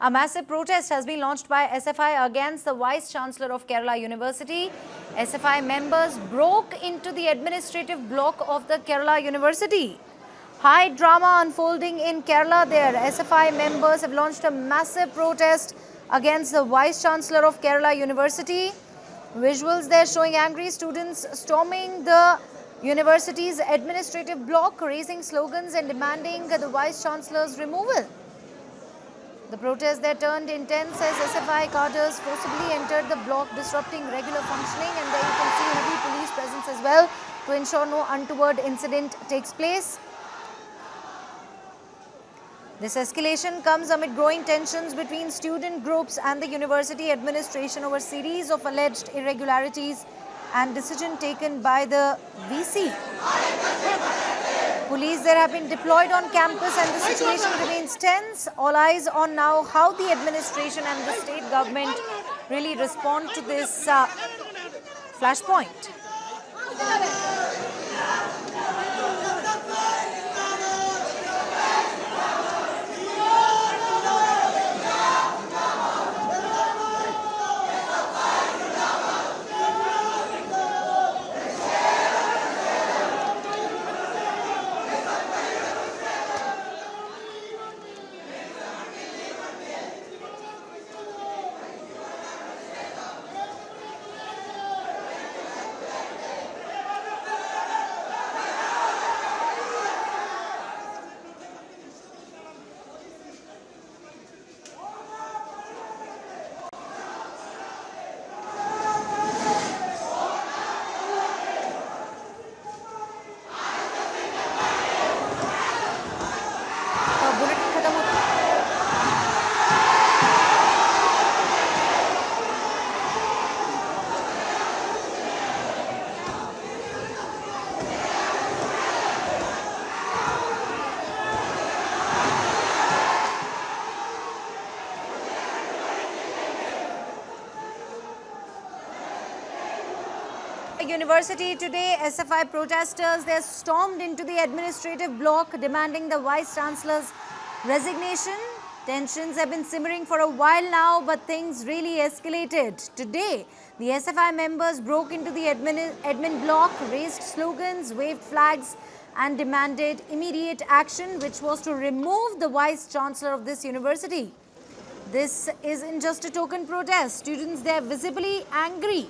A massive protest has been launched by SFI against the Vice Chancellor of Kerala University. SFI members broke into the administrative block of the Kerala University. High drama unfolding in Kerala there. SFI members have launched a massive protest against the Vice Chancellor of Kerala University. Visuals there showing angry students storming the university's administrative block, raising slogans and demanding the Vice Chancellor's removal. The protest there turned intense as SFI cadres forcibly entered the block, disrupting regular functioning, and there you can see heavy police presence as well to ensure no untoward incident takes place. This escalation comes amid growing tensions between student groups and the university administration over a series of alleged irregularities and decision taken by the VC. Police there have been deployed on campus and the situation remains tense. All eyes on now how the administration and the state government really respond to this flashpoint. University today, SFI protesters, they stormed into the administrative block demanding the Vice Chancellor's resignation. Tensions have been simmering for a while now, but things really escalated. Today, the SFI members broke into the admin block, raised slogans, waved flags and demanded immediate action, which was to remove the Vice Chancellor of this university. This isn't just a token protest. Students, they are visibly angry.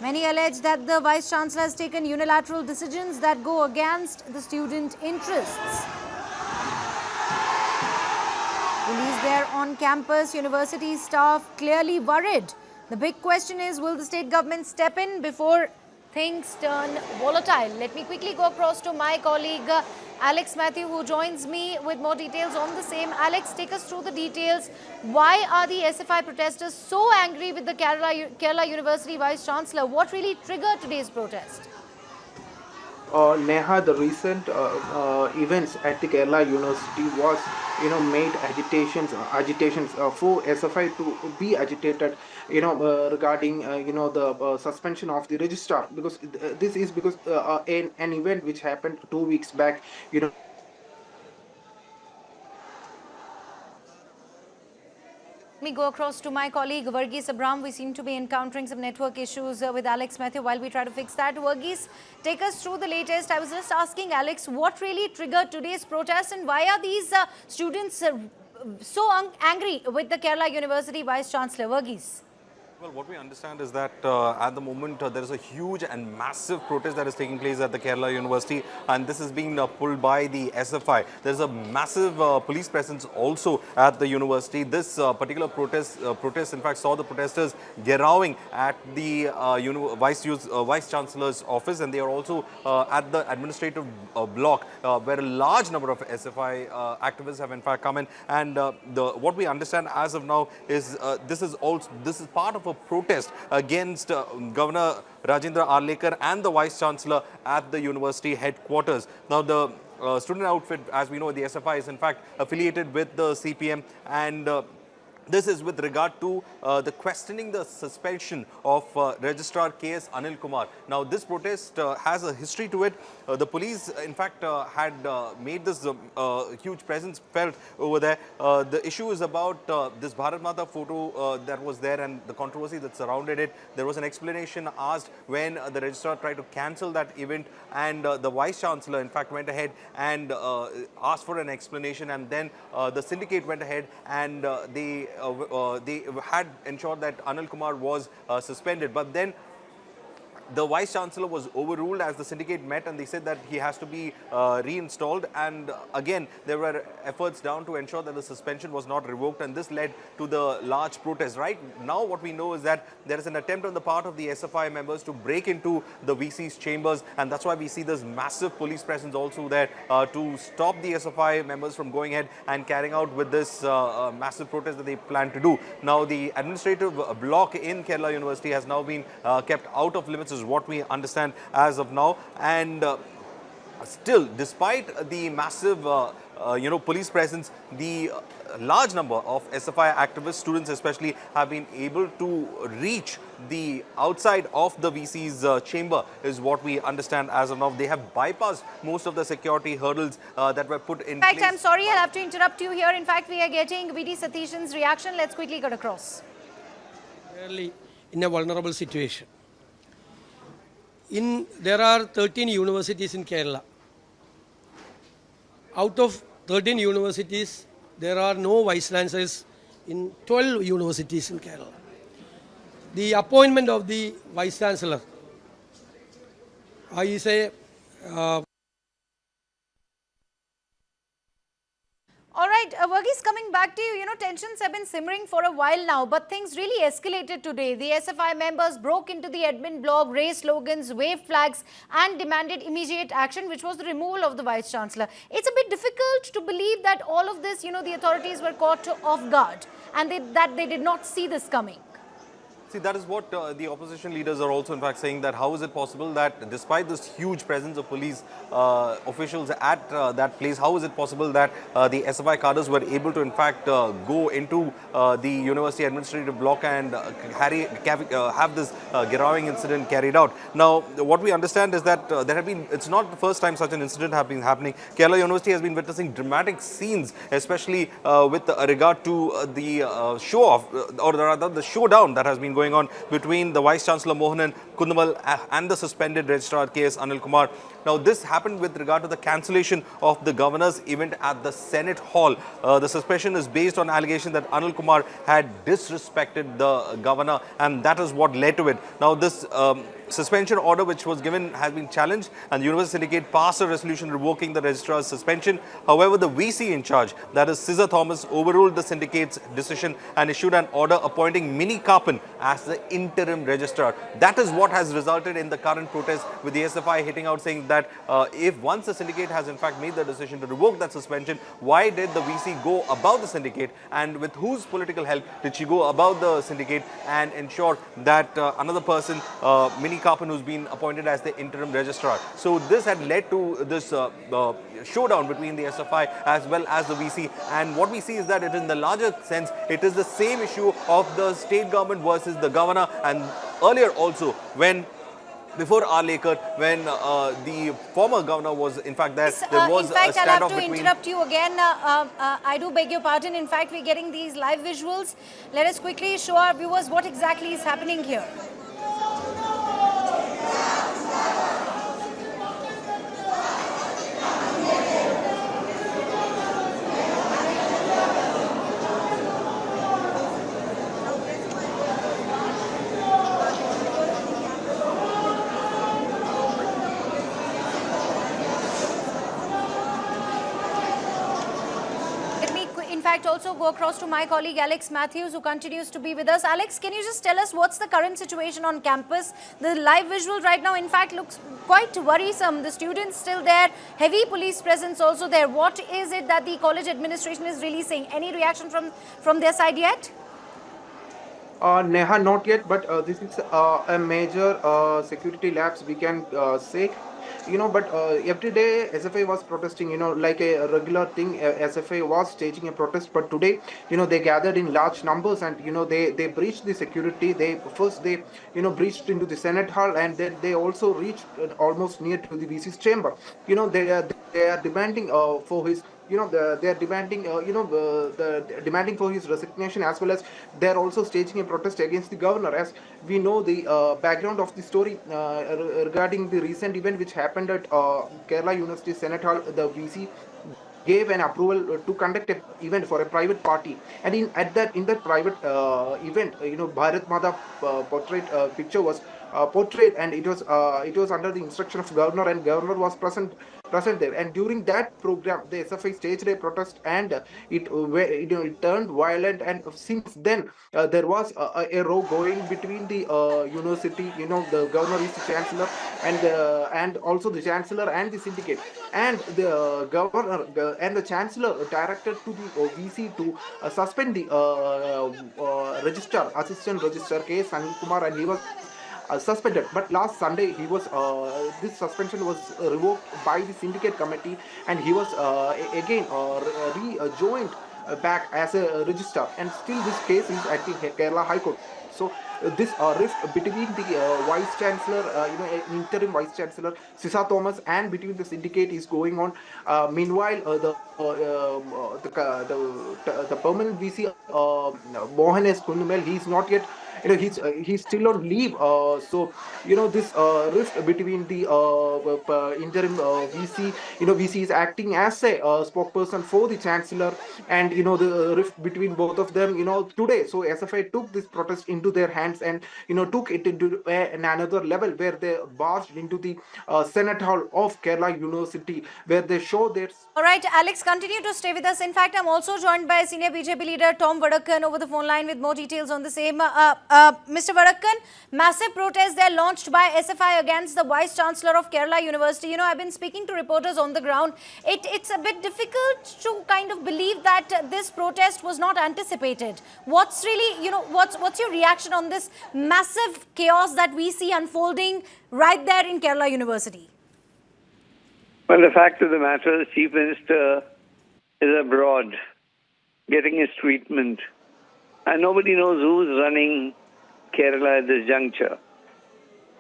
Many allege that the Vice Chancellor has taken unilateral decisions that go against the student interests. Police there on campus, university staff clearly worried. The big question is, will the state government step in before things turn volatile? Let me quickly go across to my colleague Alex Matthew, who joins me with more details on the same. Alex, take us through the details. Why are the SFI protesters so angry with the Kerala University Vice Chancellor? What really triggered today's protest? Neha, the recent events at the Kerala University was, made agitations for SFI to be agitated, regarding, the suspension of the registrar, because this is because an event which happened 2 weeks back, Let me go across to my colleague Varghese Abram. We seem to be encountering some network issues with Alex Matthew while we try to fix that. Varghese, take us through the latest. I was just asking Alex, what really triggered today's protest and why are these students so angry with the Kerala University Vice Chancellor? Varghese. Well, what we understand is that at the moment there is a huge and massive protest that is taking place at the Kerala University, and this is being pulled by the SFI. There is a massive police presence also at the university. This particular protest in fact saw the protesters garrowing at the Vice Chancellor's office, and they are also at the administrative block where a large number of SFI activists have in fact come in. And what we understand as of now is this is part of a protest against Governor Rajendra Arlekar and the Vice Chancellor at the university headquarters. Now, the student outfit, as we know, the SFI is in fact affiliated with the CPM, and This is with regard to the questioning the suspension of Registrar K.S. Anil Kumar. Now, this protest has a history to it. The police, in fact, had made this huge presence felt over there. The issue is about this Bharat Mata photo that was there and the controversy that surrounded it. There was an explanation asked when the registrar tried to cancel that event, and the Vice Chancellor, in fact, went ahead and asked for an explanation, and then the syndicate went ahead and they had ensured that Anil Kumar was suspended. But then the Vice Chancellor was overruled as the syndicate met, and they said that he has to be reinstalled. And again, there were efforts down to ensure that the suspension was not revoked, and this led to the large protest. Right now, what we know is that there is an attempt on the part of the SFI members to break into the VC's chambers, and that's why we see this massive police presence also there to stop the SFI members from going ahead and carrying out with this massive protest that they plan to do. Now, the administrative block in Kerala University has now been kept out of limits, is what we understand as of now. And still, despite the massive police presence, the large number of SFI activists, students especially, have been able to reach the outside of the VC's chamber, is what we understand as of now. They have bypassed most of the security hurdles that were put in place. In fact, I'm sorry, I'll have to interrupt you here. In fact, we are getting Vidis Satishan's reaction. Let's quickly get across. Clearly in a vulnerable situation. There are 13 universities in Kerala. Out of 13 universities, there are no vice chancellors in 12 universities in Kerala. The appointment of the vice chancellor is a All right, Verghese, coming back to you, tensions have been simmering for a while now, but things really escalated today. The SFI members broke into the admin block, raised slogans, waved flags and demanded immediate action, which was the removal of the Vice Chancellor. It's a bit difficult to believe that all of this, the authorities were caught off guard and that they did not see this coming. See, that is what the opposition leaders are also in fact saying, that how is it possible that despite this huge presence of police officials at that place, how is it possible that the SFI cadres were able to in fact go into the university administrative block and have this Girawing incident carried out. Now, what we understand is that it's not the first time such an incident has been happening. Kerala University has been witnessing dramatic scenes, especially with regard to the show-off, or rather the showdown that has been going on between the Vice Chancellor Mohanan Kundamal and the suspended Registrar K.S. Anil Kumar. Now, this happened with regard to the cancellation of the governor's event at the Senate Hall. The suspension is based on allegation that Anil Kumar had disrespected the governor, and that is what led to it. Now, this suspension order which was given has been challenged, and the University Syndicate passed a resolution revoking the registrar's suspension. However, the VC in charge, that is Cesar Thomas, overruled the syndicate's decision and issued an order appointing Mini Karpan as the interim registrar. That is what has resulted in the current protest, with the SFI hitting out saying that if once the syndicate has in fact made the decision to revoke that suspension, why did the VC go above the syndicate, and with whose political help did she go above the syndicate and ensure that another person, Mini Karpan, who's been appointed as the interim registrar. So this had led to this showdown between the SFI as well as the VC, and what we see is that it in the larger sense, it is the same issue of the state government versus the governor. And earlier also, when before our Lekar, when the former governor was in fact there, there was in fact, a standoff I'll have to between... interrupt you again. I do beg your pardon. In fact, we're getting these live visuals. Let us quickly show our viewers what exactly is happening here. Also go across to my colleague Alex Matthews, who continues to be with us. Alex, can you just tell us what's the current situation on campus? The live visual right now, in fact, looks quite worrisome. The students still there, heavy police presence also there. What is it that the college administration is really saying? Any reaction from their side yet? Neha, not yet, but this is a major security lapse, we can say, But every day SFI was protesting, like a regular thing. SFI was staging a protest, but today, they gathered in large numbers, and they breached the security. They breached into the Senate hall, and then they also reached almost near to the VC's chamber. They are demanding for his they are demanding demanding for his resignation, as well as they are also staging a protest against the governor. As we know the background of the story regarding the recent event which happened at Kerala University Senate Hall. The VC gave an approval to conduct a event for a private party, and in that private event, Bharat Mata portrait picture was portrayed, and it was under the instruction of governor, and governor was present there. And during that program, the SFI staged a protest, and it turned violent. And since then, there was a row going between the university, the governor is the chancellor, and also the chancellor and the syndicate. And the governor and the chancellor directed to the VC to suspend the registrar, assistant registrar K. Sanil Kumar, and he was suspended. But last Sunday, this suspension was revoked by the syndicate committee, and he was again rejoined back as a registrar. And still, this case is at the Kerala High Court. So this rift between the vice chancellor, interim vice chancellor Sisa Thomas, and between the syndicate is going on. Meanwhile, the permanent VC Mohan S. Kunnumel, he is not yet. He's still on leave. So this rift between the interim VC. VC is acting as a spokesperson for the chancellor, and the rift between both of them. Today, so SFI took this protest into their hands, and took it into another level, where they barged into the Senate Hall of Kerala University, where they show their. All right, Alex, continue to stay with us. In fact, I'm also joined by senior BJP leader Tom Vakan over the phone line with more details on the same. Mr. Vakan, massive protests there launched by SFI against the Vice Chancellor of Kerala University. I've been speaking to reporters on the ground. It's a bit difficult to kind of believe that this protest was not anticipated. What's really, what's your reaction on this massive chaos that we see unfolding right there in Kerala University? Well, the fact of the matter is, Chief Minister is abroad getting his treatment, and nobody knows who's running Kerala at this juncture.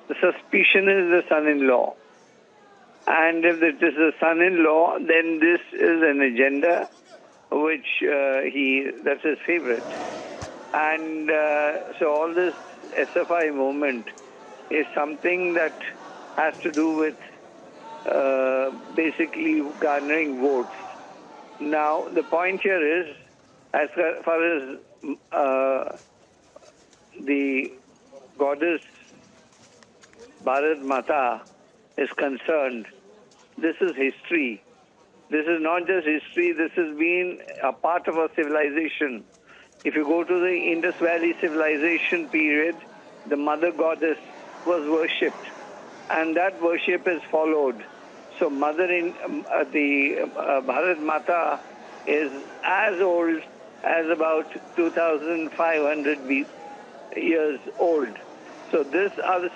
The suspicion is the son-in-law. And if it is the son-in-law, then this is an agenda which that's his favorite. And so all this SFI movement is something that has to do with basically garnering votes. Now, the point here is, as far as the goddess Bharat Mata is concerned, this is history. This is not just history, this has been a part of our civilization. If you go to the Indus Valley civilization period, the mother goddess was worshipped, and that worship is followed. So the Bharat Mata is as old as about 2,500 years old. So this are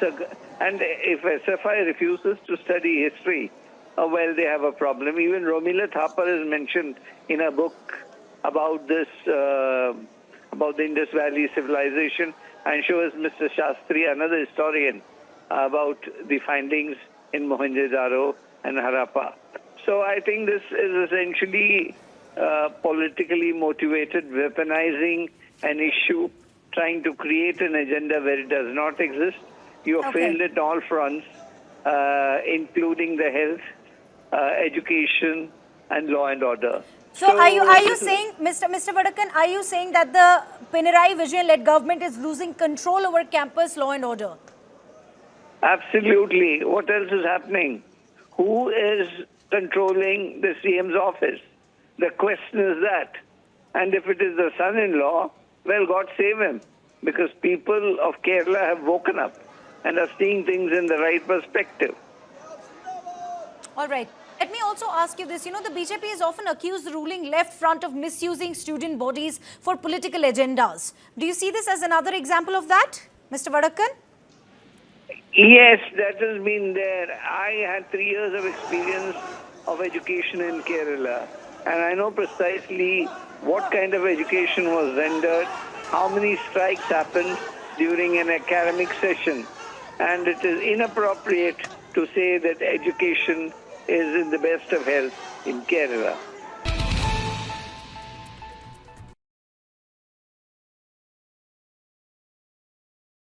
and if SFI refuses to study history, well, they have a problem. Even Romila Thapar is mentioned in a book about this, about the Indus Valley civilization, and so is Mr. Shastri, another historian, about the findings in Mohenjo-daro and Harappa. So I think this is essentially politically motivated, weaponizing an issue, trying to create an agenda where it does not exist. You have failed at all fronts, including the health, education, and law and order. So are you saying, Mr. Vakan, are you saying that the Pinarayi Vijayan-led government is losing control over campus law and order? Absolutely. What else is happening? Who is controlling the CM's office? The question is that. And if it is the son-in-law, well, God save him, because people of Kerala have woken up and are seeing things in the right perspective. All right. Let me also ask you this. The BJP has often accused the ruling left front of misusing student bodies for political agendas. Do you see this as another example of that, Mr. Vakan? Yes, that has been there. I had 3 years of experience of education in Kerala, and I know precisely what kind of education was rendered, how many strikes happened during an academic session, and it is inappropriate to say that education is in the best of health in Kerala.